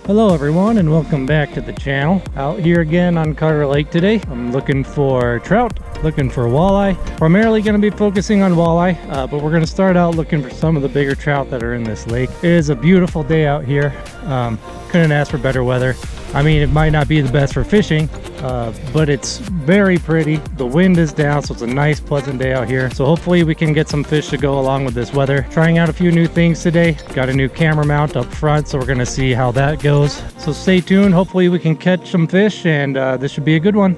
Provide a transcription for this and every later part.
Hello everyone and welcome back to the channel. Out here again on Carter Lake today. I'm looking for trout, looking for walleye. Primarily going to be focusing on walleye, but we're going to start out looking for some of the bigger trout that are in this lake. It is a beautiful day out here. Couldn't ask for better weather. I mean, it might not be the best for fishing, but it's very pretty. The wind is down, so it's a nice pleasant day out here. So hopefully we can get some fish to go along with this weather. Trying out a few new things today. Got a new camera mount up front, so we're gonna see how that goes. So stay tuned. Hopefully we can catch some fish, and this should be a good one.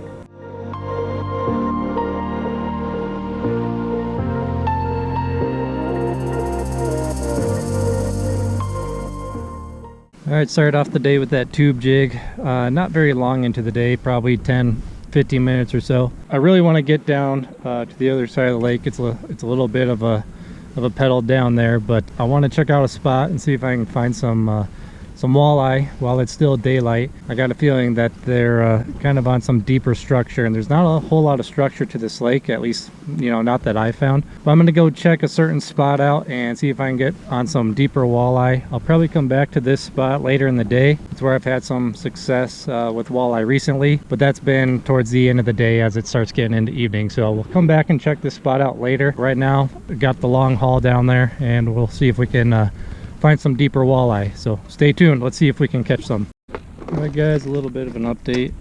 Alright, started off the day with that tube jig. Not very long into the day, probably 10-15 minutes or so. I really want to get down to the other side of the lake. It's a little bit of a pedal down there, but I want to check out a spot and see if I can find some walleye while it's still daylight. I got a feeling that they're kind of on some deeper structure, and there's not a whole lot of structure to this lake, at least, you know, not that I found. But I'm gonna go check a certain spot out and see if I can get on some deeper walleye. I'll probably come back to this spot later in the day. It's where I've had some success with walleye recently, but that's been towards the end of the day as it starts getting into evening. So we'll come back and check this spot out later. Right now, got the long haul down there, and we'll see if we can find some deeper walleye. So stay tuned. Let's see if we can catch some. Alright guys, a little bit of an update.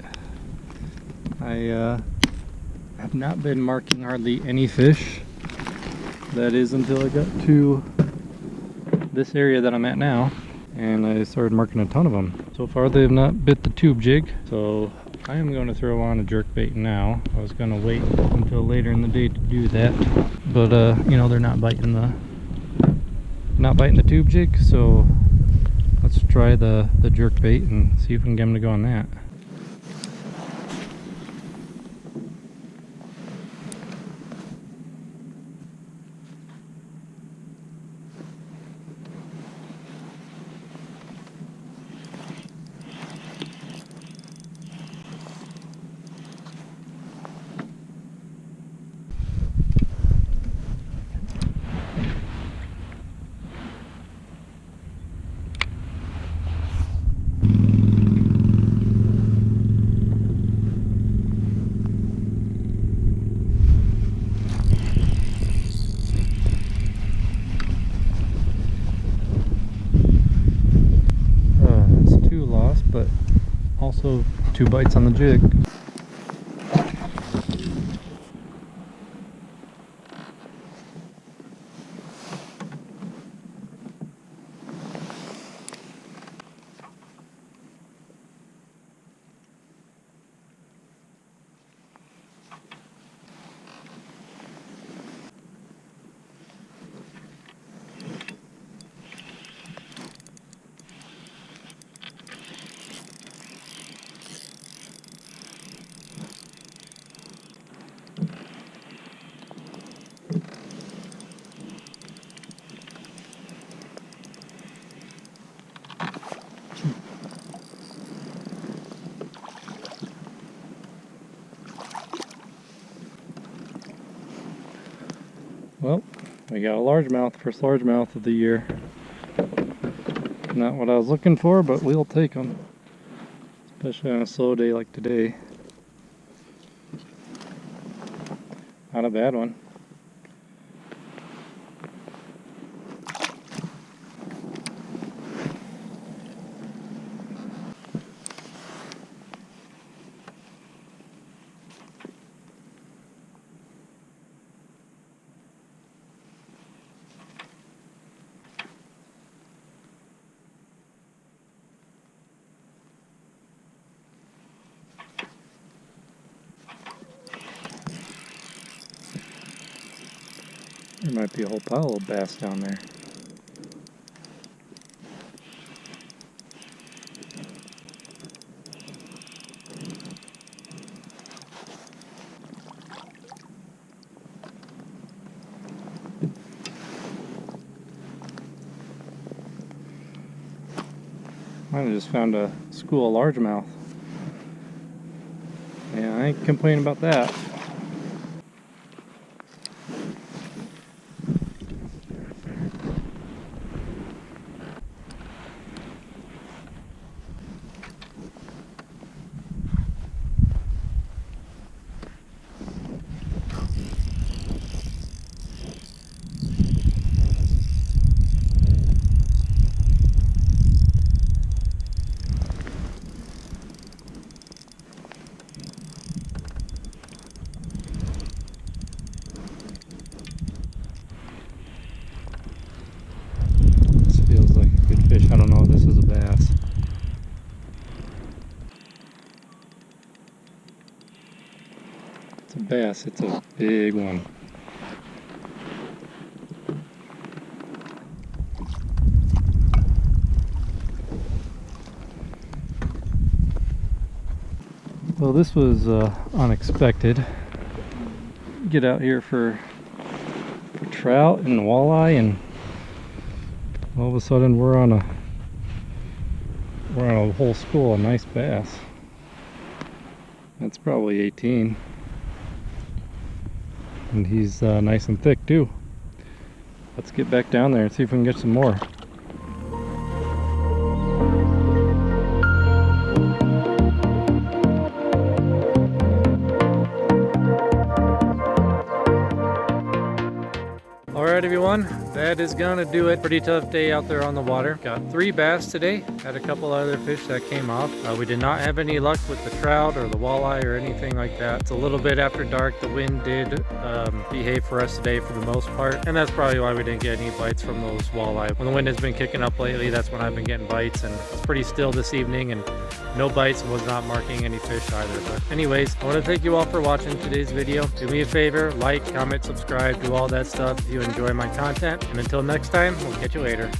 I have not been marking hardly any fish. That is until I got to this area that I'm at now, and I started marking a ton of them. So far they have not bit the tube jig, so I am going to throw on a jerk bait now. I was going to wait until later in the day to do that, but you know, they're not biting the tube jig, so let's try the jerk bait and see if we can get them to go on that. But also 2 bites on the jig. Well, we got a largemouth, first largemouth of the year. Not what I was looking for, but we'll take them, especially on a slow day like today. Not a bad one. There might be a whole pile of bass down there. I just found a school of largemouth. Yeah, I ain't complaining about that. bass. It's a big one. Well, this was unexpected. Get out here for trout and walleye, and all of a sudden we're on a whole school of nice bass. That's probably 18, and he's nice and thick too. Let's get back down there and see if we can get some more. Alright everyone, that is gonna do it. Pretty tough day out there on the water. Got 3 bass today. Had a couple other fish that came off. We did not have any luck with the trout or the walleye or anything like that. It's a little bit after dark. The wind did behave for us today for the most part, and that's probably why we didn't get any bites from those walleye. When the wind has been kicking up lately, that's when I've been getting bites, and it's pretty still this evening and no bites, and was not marking any fish either. But anyways, I want to thank you all for watching today's video. Do me a favor, like, comment, subscribe, do all that stuff if you enjoy my content, and until next time, we'll catch you later.